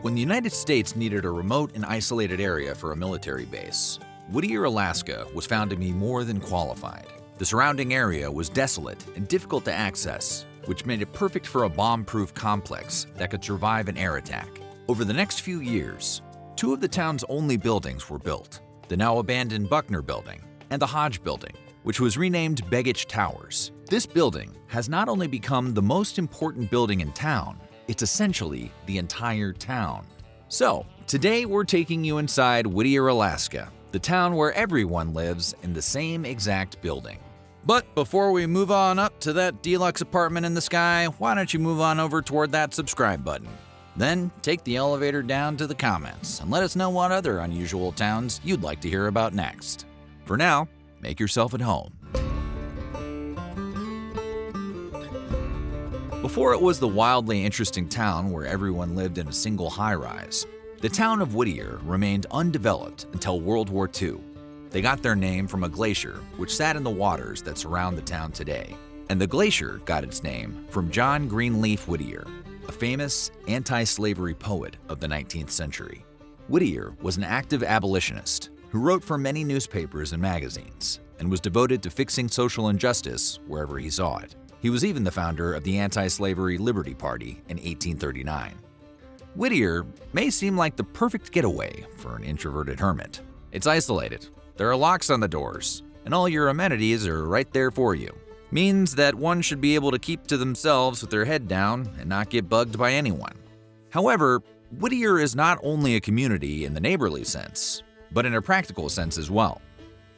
When the United States needed a remote and isolated area for a military base, Whittier, Alaska was found to be more than qualified. The surrounding area was desolate and difficult to access, which made it perfect for a bomb-proof complex that could survive an air attack. Over the next few years, two of the town's only buildings were built: the now abandoned Buckner Building and the Hodge Building, which was renamed Begich Towers. This building has not only become the most important building in town, it's essentially the entire town. So, today we're taking you inside Whittier, Alaska, the town where everyone lives in the same exact building. But before we move on up to that deluxe apartment in the sky, why don't you move on over toward that subscribe button? Then take the elevator down to the comments and let us know what other unusual towns you'd like to hear about next. For now, make yourself at home. Before it was the wildly interesting town where everyone lived in a single high-rise, the town of Whittier remained undeveloped until World War II. They got their name from a glacier which sat in the waters that surround the town today. And the glacier got its name from John Greenleaf Whittier, a famous anti-slavery poet of the 19th century. Whittier was an active abolitionist who wrote for many newspapers and magazines and was devoted to fixing social injustice wherever he saw it. He was even the founder of the anti-slavery Liberty Party in 1839. Whittier may seem like the perfect getaway for an introverted hermit. It's isolated, there are locks on the doors, and all your amenities are right there for you. Means that one should be able to keep to themselves with their head down and not get bugged by anyone. However, Whittier is not only a community in the neighborly sense, but in a practical sense as well.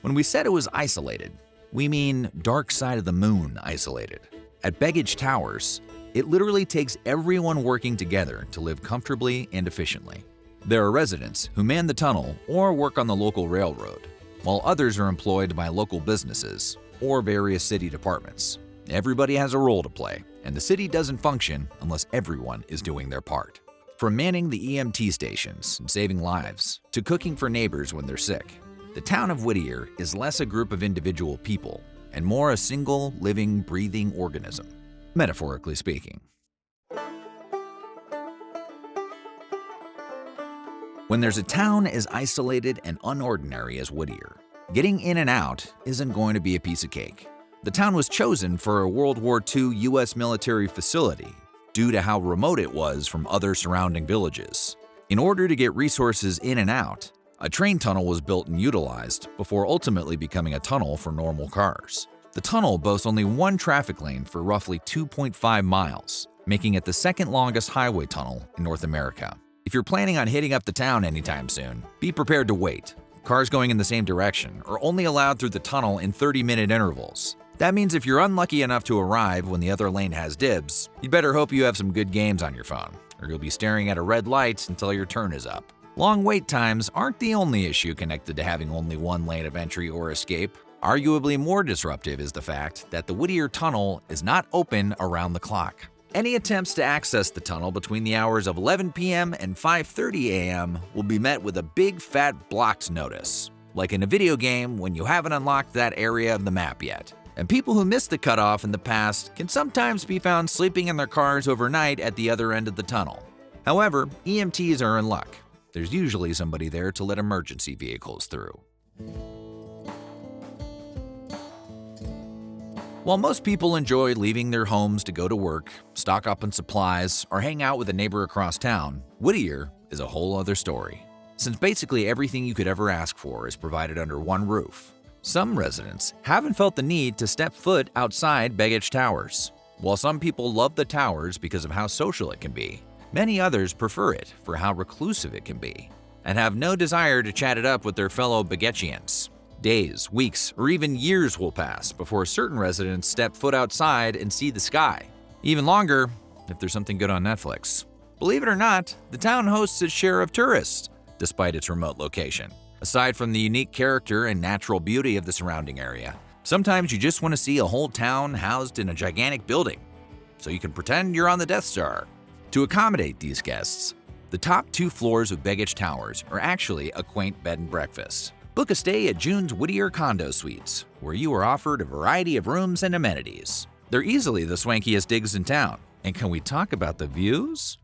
When we said it was isolated, we mean dark side of the moon isolated. At Begich Towers, it literally takes everyone working together to live comfortably and efficiently. There are residents who man the tunnel or work on the local railroad, while others are employed by local businesses or various city departments. Everybody has a role to play, and the city doesn't function unless everyone is doing their part. From manning the EMT stations and saving lives, to cooking for neighbors when they're sick, the town of Whittier is less a group of individual people and more a single, living, breathing organism, metaphorically speaking. When there's a town as isolated and unordinary as Whittier, getting in and out isn't going to be a piece of cake. The town was chosen for a World War II U.S. military facility due to how remote it was from other surrounding villages. In order to get resources in and out, a train tunnel was built and utilized before ultimately becoming a tunnel for normal cars. The tunnel boasts only one traffic lane for roughly 2.5 miles, making it the second longest highway tunnel in North America. If you're planning on hitting up the town anytime soon, be prepared to wait. Cars going in the same direction are only allowed through the tunnel in 30-minute intervals. That means if you're unlucky enough to arrive when the other lane has dibs, you'd better hope you have some good games on your phone, or you'll be staring at a red light until your turn is up. Long wait times aren't the only issue connected to having only one lane of entry or escape. Arguably more disruptive is the fact that the Whittier Tunnel is not open around the clock. Any attempts to access the tunnel between the hours of 11 p.m. and 5:30 a.m. will be met with a big fat blocked notice, like in a video game when you haven't unlocked that area of the map yet. And people who missed the cutoff in the past can sometimes be found sleeping in their cars overnight at the other end of the tunnel. However, EMTs are in luck. There's usually somebody there to let emergency vehicles through. While most people enjoy leaving their homes to go to work, stock up on supplies, or hang out with a neighbor across town, Whittier is a whole other story. Since basically everything you could ever ask for is provided under one roof, some residents haven't felt the need to step foot outside Begich Towers. While some people love the towers because of how social it can be, many others prefer it for how reclusive it can be, and have no desire to chat it up with their fellow Begichians. Days, weeks, or even years will pass before certain residents step foot outside and see the sky. Even longer, if there's something good on Netflix. Believe it or not, the town hosts its share of tourists, despite its remote location. Aside from the unique character and natural beauty of the surrounding area, sometimes you just want to see a whole town housed in a gigantic building, so you can pretend you're on the Death Star. To accommodate these guests, the top 2 floors of Begich Towers are actually a quaint bed and breakfast. Book a stay at June's Whittier Condo Suites, where you are offered a variety of rooms and amenities. They're easily the swankiest digs in town. And can we talk about the views?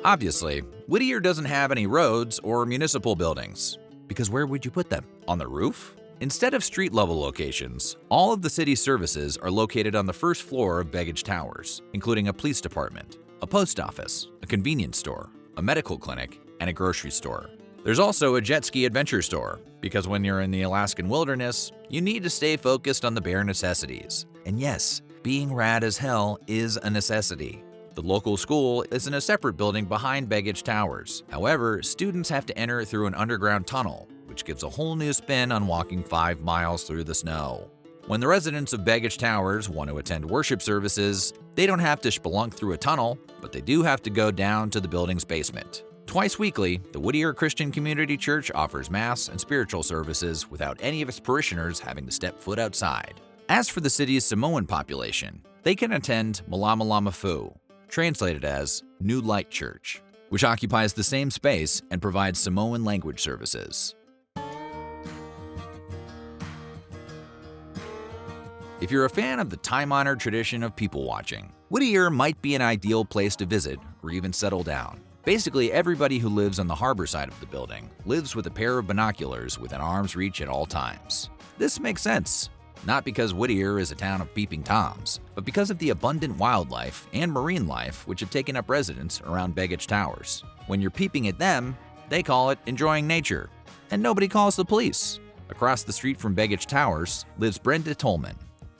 Obviously, Whittier doesn't have any roads or municipal buildings, because where would you put them? On the roof? Instead of street-level locations, all of the city's services are located on the first floor of Baggage Towers, including a police department, a post office, a convenience store, a medical clinic, and a grocery store. There's also a jet ski adventure store, because when you're in the Alaskan wilderness, you need to stay focused on the bare necessities. And yes, being rad as hell is a necessity. The local school is in a separate building behind Baggage Towers. However, students have to enter through an underground tunnel, which gives a whole new spin on walking 5 miles through the snow. When the residents of Baggage Towers want to attend worship services, they don't have to spelunk through a tunnel, but they do have to go down to the building's basement. Twice weekly, the Whittier Christian Community Church offers mass and spiritual services without any of its parishioners having to step foot outside. As for the city's Samoan population, they can attend Malama Lama Fu, translated as New Light Church, which occupies the same space and provides Samoan language services. If you're a fan of the time-honored tradition of people watching, Whittier might be an ideal place to visit or even settle down. Basically, everybody who lives on the harbor side of the building lives with a pair of binoculars within arm's reach at all times. This makes sense, not because Whittier is a town of peeping toms, but because of the abundant wildlife and marine life which have taken up residence around Baggage Towers. When you're peeping at them, they call it enjoying nature, and nobody calls the police. Across the street from Baggage Towers lives Brenda Tolman,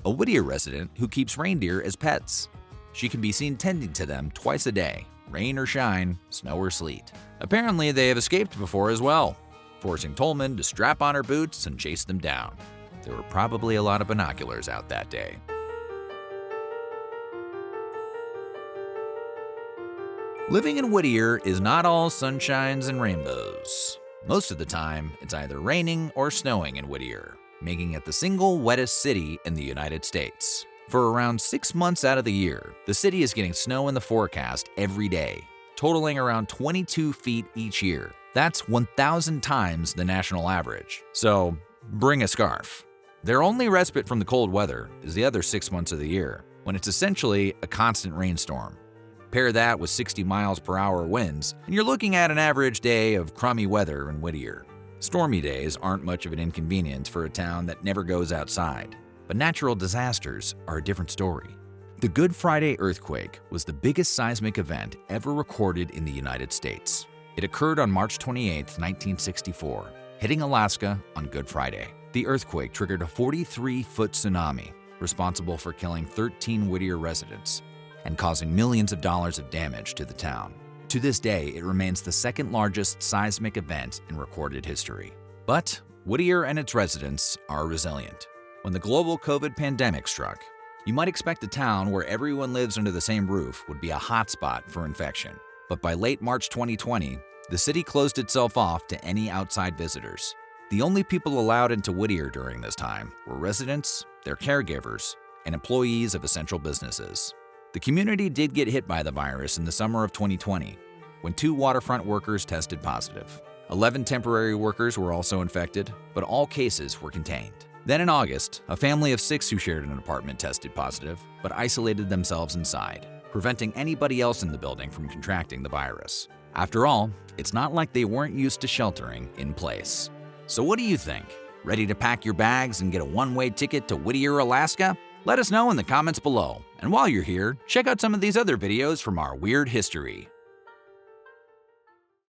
a Whittier resident who keeps reindeer as pets. She can be seen tending to them twice a day, rain or shine, snow or sleet. Apparently, they have escaped before as well, forcing Tolman to strap on her boots and chase them down. There were probably a lot of binoculars out that day. Living in Whittier is not all sunshines and rainbows. Most of the time, it's either raining or snowing in Whittier, making it the single wettest city in the United States. For around 6 months out of the year, the city is getting snow in the forecast every day, totaling around 22 feet each year. That's 1,000 times the national average. So, bring a scarf. Their only respite from the cold weather is the other 6 months of the year, when it's essentially a constant rainstorm. Pair that with 60 miles per hour winds, and you're looking at an average day of crummy weather in Whittier. Stormy days aren't much of an inconvenience for a town that never goes outside, but natural disasters are a different story. The Good Friday earthquake was the biggest seismic event ever recorded in the United States. It occurred on March 28, 1964, hitting Alaska on Good Friday. The earthquake triggered a 43-foot tsunami, responsible for killing 13 Whittier residents and causing millions of dollars of damage to the town. To this day, it remains the second largest seismic event in recorded history. But Whittier and its residents are resilient. When the global COVID pandemic struck, you might expect a town where everyone lives under the same roof would be a hotspot for infection. But by late March 2020, the city closed itself off to any outside visitors. The only people allowed into Whittier during this time were residents, their caregivers, and employees of essential businesses. The community did get hit by the virus in the summer of 2020, when 2 waterfront workers tested positive. 11 temporary workers were also infected, but all cases were contained. Then in August, a family of 6 who shared an apartment tested positive, but isolated themselves inside, preventing anybody else in the building from contracting the virus. After all, it's not like they weren't used to sheltering in place. So what do you think? Ready to pack your bags and get a one-way ticket to Whittier, Alaska? Let us know in the comments below. And while you're here, check out some of these other videos from our weird history.